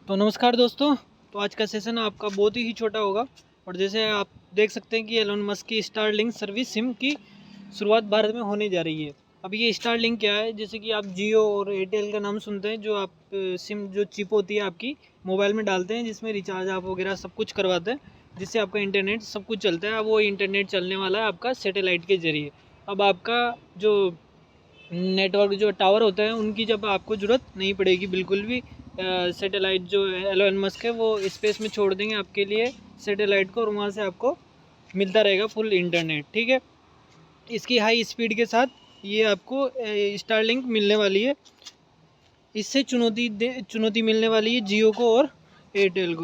तो नमस्कार दोस्तों। तो आज का सेशन आपका बहुत ही छोटा होगा और जैसे आप देख सकते हैं कि एलोन मस्क की स्टारलिंक सर्विस सिम की शुरुआत भारत में होने जा रही है। अब ये स्टारलिंक क्या है, जैसे कि आप जियो और एयरटेल का नाम सुनते हैं, जो आप सिम जो चिप होती है आपकी मोबाइल में डालते हैं, जिसमें रिचार्ज आप वगैरह सब कुछ करवाते हैं, जिससे आपका इंटरनेट सब कुछ चलता है। अब वो इंटरनेट चलने वाला है आपका सैटेलाइट के ज़रिए। अब आपका जो नेटवर्क जो टावर होता है उनकी जब आपको ज़रूरत नहीं पड़ेगी बिल्कुल भी। सैटेलाइट जो एलोन मस्क है वो स्पेस में छोड़ देंगे आपके लिए सैटेलाइट को, और वहाँ से आपको मिलता रहेगा फुल इंटरनेट। ठीक है, इसकी हाई स्पीड के साथ ये आपको स्टारलिंक मिलने वाली है। इससे चुनौती मिलने वाली है जियो को और एयरटेल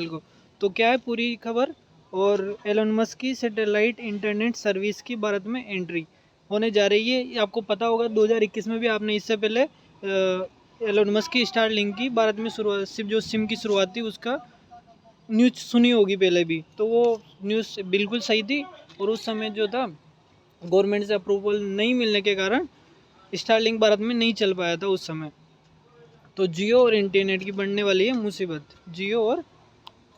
को। तो क्या है पूरी खबर। और एलोन मस्क की सैटेलाइट इंटरनेट सर्विस की भारत में एंट्री होने जा रही है। ये आपको पता होगा 2021 में भी आपने इससे पहले एलोन मस्क की स्टारलिंक की भारत में शुरुआत, जो सिम की शुरुआत थी उसका न्यूज़ सुनी होगी पहले भी। तो वो न्यूज़ बिल्कुल सही थी, और उस समय जो था गवर्नमेंट से अप्रूवल नहीं मिलने के कारण स्टारलिंक भारत में नहीं चल पाया था उस समय। तो जियो और इंटरनेट की बढ़ने वाली है मुसीबत, जियो और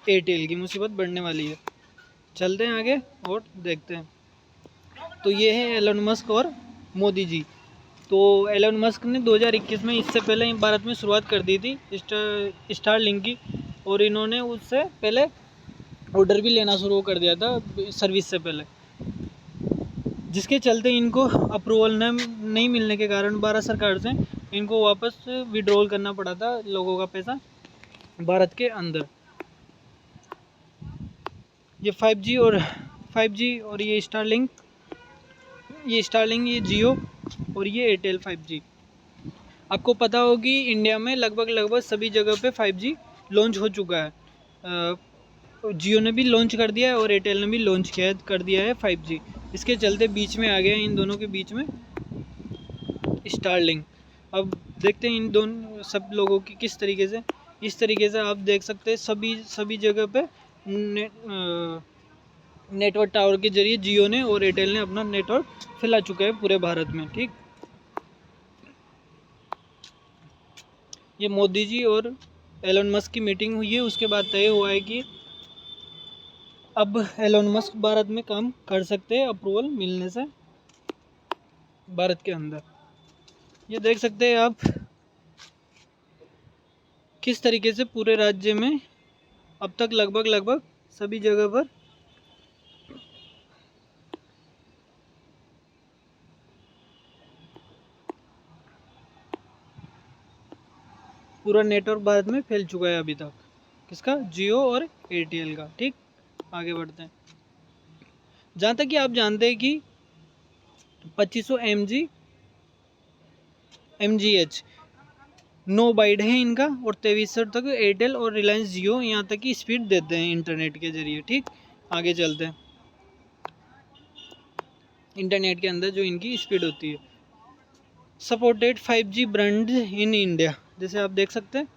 एयरटेल की मुसीबत बढ़ने वाली है। चलते हैं आगे और देखते हैं। तो ये है एलोन मस्क और मोदी जी। तो एलोन मस्क ने 2021 में, इससे पहले भारत में शुरुआत कर दी थी स्टारलिंक की, और इन्होंने उससे पहले ऑर्डर भी लेना शुरू कर दिया था सर्विस से पहले, जिसके चलते इनको अप्रूवल नहीं मिलने के कारण भारत सरकार से इनको वापस विड्रॉल करना पड़ा था लोगों का पैसा भारत के अंदर। ये 5G और ये स्टारलिंक, ये जियो और ये एयरटेल 5G। आपको पता होगी इंडिया में लगभग सभी जगह पे 5G लॉन्च हो चुका है। जियो ने भी लॉन्च कर दिया है और एयरटेल ने भी लॉन्च कर दिया है 5G। इसके चलते बीच में आ गया इन दोनों के बीच में स्टारलिंक। अब देखते हैं इन दोनों सब लोगों की किस तरीके से, इस तरीके से आप देख सकते हैं सभी जगह पे नेटवर्क टावर के जरिए जियो ने और एयरटेल ने अपना नेटवर्क फैला चुका है पूरे भारत में। ठीक, ये मोदी जी और एलोन मस्क की मीटिंग हुई है, उसके बाद तय हुआ है कि अब एलोन मस्क भारत में काम कर सकते हैं अप्रूवल मिलने से भारत के अंदर। ये देख सकते हैं आप किस तरीके से पूरे राज्य में अब तक लगभग सभी जगह पर पूरा नेटवर्क भारत में फैल चुका है अभी तक। किसका? जियो और एयरटेल का। ठीक, आगे बढ़ते हैं। जहाँ तक कि आप जानते हैं कि 2500 MGH 9 बाइट है इनका, और 2300 तक एयरटेल और रिलायंस जियो यहाँ तक की स्पीड देते हैं इंटरनेट के जरिए। ठीक, आगे चलते हैं। इंटरनेट के अंदर जो इनकी स्पीड होती है। Supported 5G brand in India, जैसे आप देख सकते हैं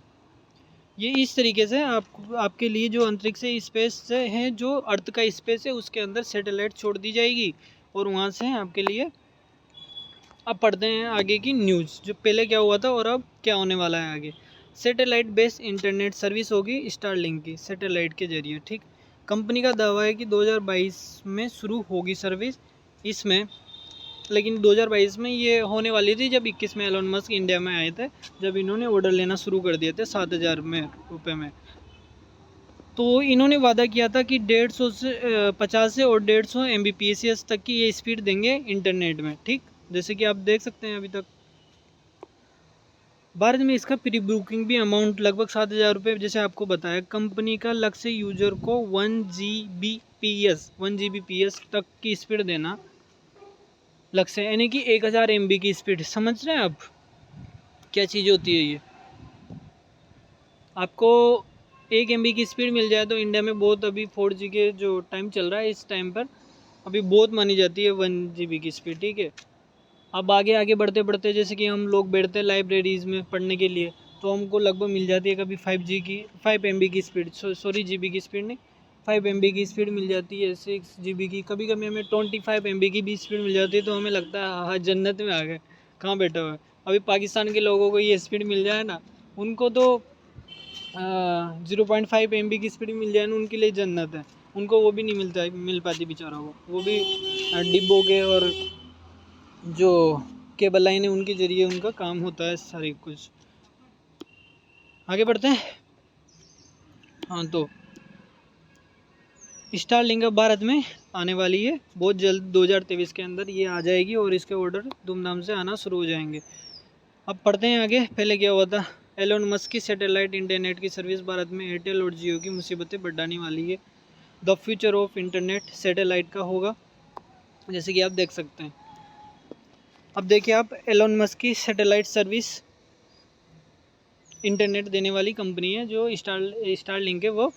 ये इस तरीके से आपके लिए जो अंतरिक्ष से स्पेस से है, जो अर्थ का स्पेस है उसके अंदर सैटेलाइट छोड़ दी जाएगी, और वहाँ से आपके लिए अब पढ़ते हैं आगे की न्यूज़, जो पहले क्या हुआ था और अब क्या होने वाला है आगे। सैटेलाइट बेस्ड इंटरनेट सर्विस होगी स्टारलिंक की सैटेलाइट के जरिए। ठीक, कंपनी का दावा है कि 2022 में शुरू होगी सर्विस इसमें, लेकिन 2022 में ये होने वाली थी जब 21 में एलोन मस्क इंडिया में आए थे, जब इन्होंने ऑर्डर लेना शुरू कर दिए थे 7,000 रुपये में। तो इन्होंने वादा किया था कि 150 से 50 से और 150 Mbps तक की ये स्पीड देंगे इंटरनेट में। ठीक, जैसे कि आप देख सकते हैं अभी तक भारत में इसका प्री बुकिंग भी अमाउंट लगभग 7,000 रुपये, जैसे आपको बताया। कंपनी का लक्ष्य यूजर को 1 Gbps तक की स्पीड देना लक्ष्य है, यानी कि 1000 MB की स्पीड। समझ रहे हैं आप क्या चीज़ होती है ये? आपको 1 MB की स्पीड मिल जाए तो इंडिया में बहुत, अभी 4G के जो टाइम चल रहा है इस टाइम पर अभी बहुत मानी जाती है 1 GB की स्पीड। ठीक है, अब आगे बढ़ते जैसे कि हम लोग बैठते हैं लाइब्रेरीज़ में पढ़ने के लिए, तो हमको लगभग मिल जाती है कभी 5 MB की स्पीड, सॉरी GB की स्पीड नहीं, 5 MB की स्पीड मिल जाती है, 6 GB की, कभी कभी हमें 25 MB की भी स्पीड मिल जाती है। तो हमें लगता है हाँ जन्नत में आ गए, कहाँ बैठा हुआ है। अभी पाकिस्तान के लोगों को ये स्पीड मिल जाए ना, उनको तो 0.5 MB की स्पीड मिल जाए ना, उनके लिए जन्नत है। उनको वो भी नहीं मिल पाती बेचारों को, वो भी डिब्बों के और जो केबल लाइन है उनके ज़रिए उनका काम होता है सारी कुछ। आगे बढ़ते हैं। हाँ, तो स्टारलिंक अब भारत में आने वाली है बहुत जल्द, 2023 के अंदर ये आ जाएगी और इसके ऑर्डर धूमधाम से आना शुरू हो जाएंगे। अब पढ़ते हैं आगे। पहले क्या हुआ था, एलोन मस्क की सैटेलाइट इंटरनेट की सर्विस भारत में एयरटेल और जियो की मुसीबतें बढ़ाने वाली है। The future of internet satellite का होगा, जैसे कि आप देख सकते हैं। अब देखिए आप, एलोन मस्क की सैटेलाइट सर्विस इंटरनेट देने वाली कंपनी है जो स्टारलिंक है, वो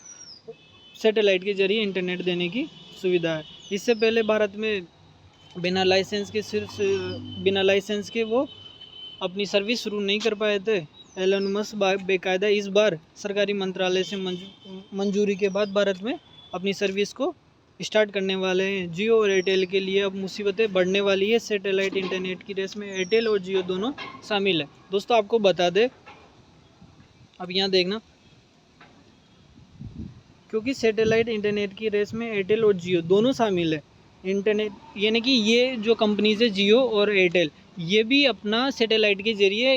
सैटेलाइट के जरिए इंटरनेट देने की सुविधा है। इससे पहले भारत में बिना लाइसेंस के वो अपनी सर्विस शुरू नहीं कर पाए थे। एलोन मस्क बेकायदा इस बार सरकारी मंत्रालय से मंजूरी के बाद भारत में अपनी सर्विस को स्टार्ट करने वाले हैं। जियो और एयरटेल के लिए अब मुसीबतें बढ़ने वाली है। सैटेलाइट इंटरनेट की रेस में एयरटेल और जियो दोनों शामिल है। दोस्तों आपको बता दें, अब यहाँ देखना, क्योंकि सैटेलाइट इंटरनेट की रेस में एयरटेल और जियो दोनों शामिल है। इंटरनेट यानी कि ये जो कंपनीज है जियो और एयरटेल, ये भी अपना सैटेलाइट के ज़रिए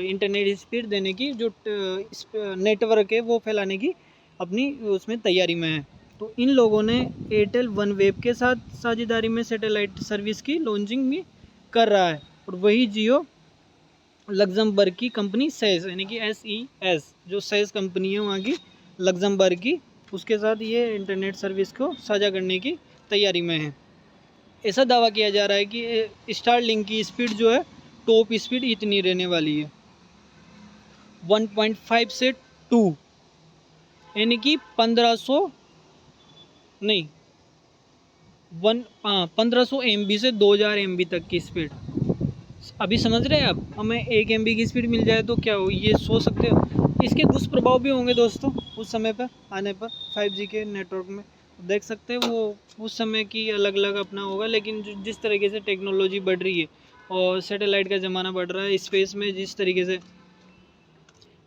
इंटरनेट स्पीड देने की जो नेटवर्क है वो फैलाने की अपनी उसमें तैयारी में है। तो इन लोगों ने एयरटेल वन वेब के साथ साझेदारी में सैटेलाइट सर्विस की लॉन्चिंग भी कर रहा है। और वही जियो लग्जमबर्ग की कंपनी सेज यानी कि SES, जो सेज कंपनी है वहाँ की लग्जमबर्ग की, उसके साथ ये इंटरनेट सर्विस को साझा करने की तैयारी में है। ऐसा दावा किया जा रहा है कि स्टारलिंक की स्पीड जो है, टॉप स्पीड इतनी रहने वाली है 1.5 से 2, यानी कि 1500 नहीं 1500 MB से 2000 MB तक की स्पीड। अभी समझ रहे हैं आप, हमें 1 MB की स्पीड मिल जाए तो क्या हो, ये सोच सकते हो। इसके दुष्प्रभाव भी होंगे दोस्तों उस समय पर आने पर 5G के नेटवर्क में। देख सकते हैं वो उस समय की अलग अलग अपना होगा, लेकिन जिस तरीके से टेक्नोलॉजी बढ़ रही है और सैटेलाइट का ज़माना बढ़ रहा है, स्पेस में जिस तरीके से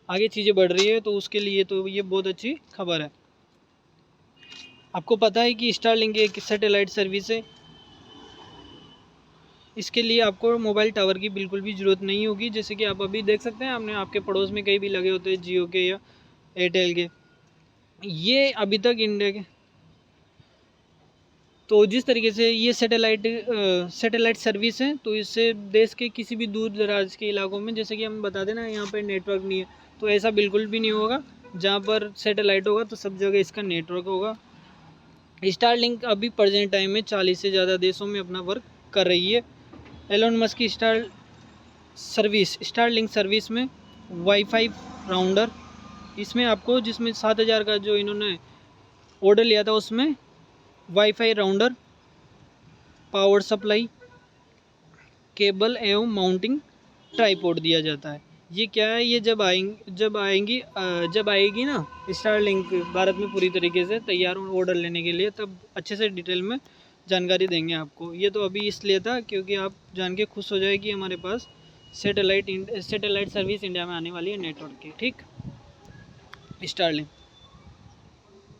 आगे चीज़ें बढ़ रही है, तो उसके लिए तो ये बहुत अच्छी खबर है। आपको पता है कि स्टारलिंक एक सैटेलाइट सर्विस है। इसके लिए आपको मोबाइल टावर की बिल्कुल भी ज़रूरत नहीं होगी। जैसे कि आप अभी देख सकते हैं, आपने आपके पड़ोस में कहीं भी लगे होते हैं जियो के या एयरटेल के। ये अभी तक इंडिया के, तो जिस तरीके से ये सैटेलाइट सर्विस है, तो इससे देश के किसी भी दूर दराज के इलाकों में, जैसे कि हम बता देना यहाँ पर नेटवर्क नहीं है, तो ऐसा बिल्कुल भी नहीं होगा। जहाँ पर सैटेलाइट होगा तो सब जगह इसका नेटवर्क होगा। स्टारलिंक अभी प्रेजेंट टाइम में 40 से ज़्यादा देशों में अपना वर्क कर रही है। एलोन मस्क की स्टारलिंक सर्विस में वाईफाई राउंडर, इसमें आपको जिसमें 7000 का जो इन्होंने ऑर्डर लिया था, उसमें wifi rounder, power supply, cable एवं माउंटिंग ट्राइपॉड दिया जाता है। ये क्या है, ये जब आएगी ना स्टारलिंक भारत में पूरी तरीके से तैयार ऑर्डर लेने के लिए, तब अच्छे से डिटेल में जानकारी देंगे आपको। ये तो अभी इसलिए था क्योंकि आप जान के खुश हो जाए कि हमारे पास सैटेलाइट सर्विस इंडिया में आने वाली है नेटवर्क की। ठीक, स्टारलिंक।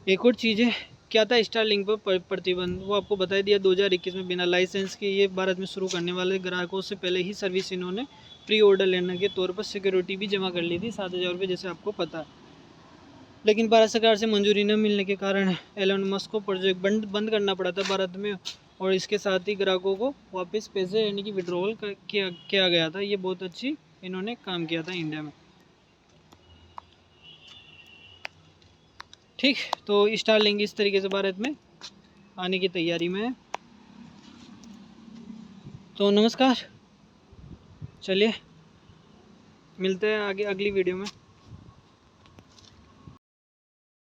एक और चीज़ है, क्या था स्टारलिंक पर प्रतिबंध, वो आपको बता दिया। 2021 में बिना लाइसेंस के ये भारत में शुरू करने वाले ग्राहकों से पहले ही सर्विस इन्होंने प्री ऑर्डर लेने के तौर पर सिक्योरिटी भी जमा कर ली थी, 7000 रुपये, जैसे आपको पता है। लेकिन भारत सरकार से मंजूरी न मिलने के कारण एलोन मस्क को प्रोजेक्ट बंद करना पड़ा था भारत में, और इसके साथ ही ग्राहकों को वापस पैसे यानी कि विड्रॉल किया गया था। ये बहुत अच्छी इन्होंने काम किया था इंडिया में। ठीक, तो स्टारलिंक इस तरीके से भारत में आने की तैयारी में है। तो नमस्कार, चलिए मिलते हैं आगे अगली वीडियो में।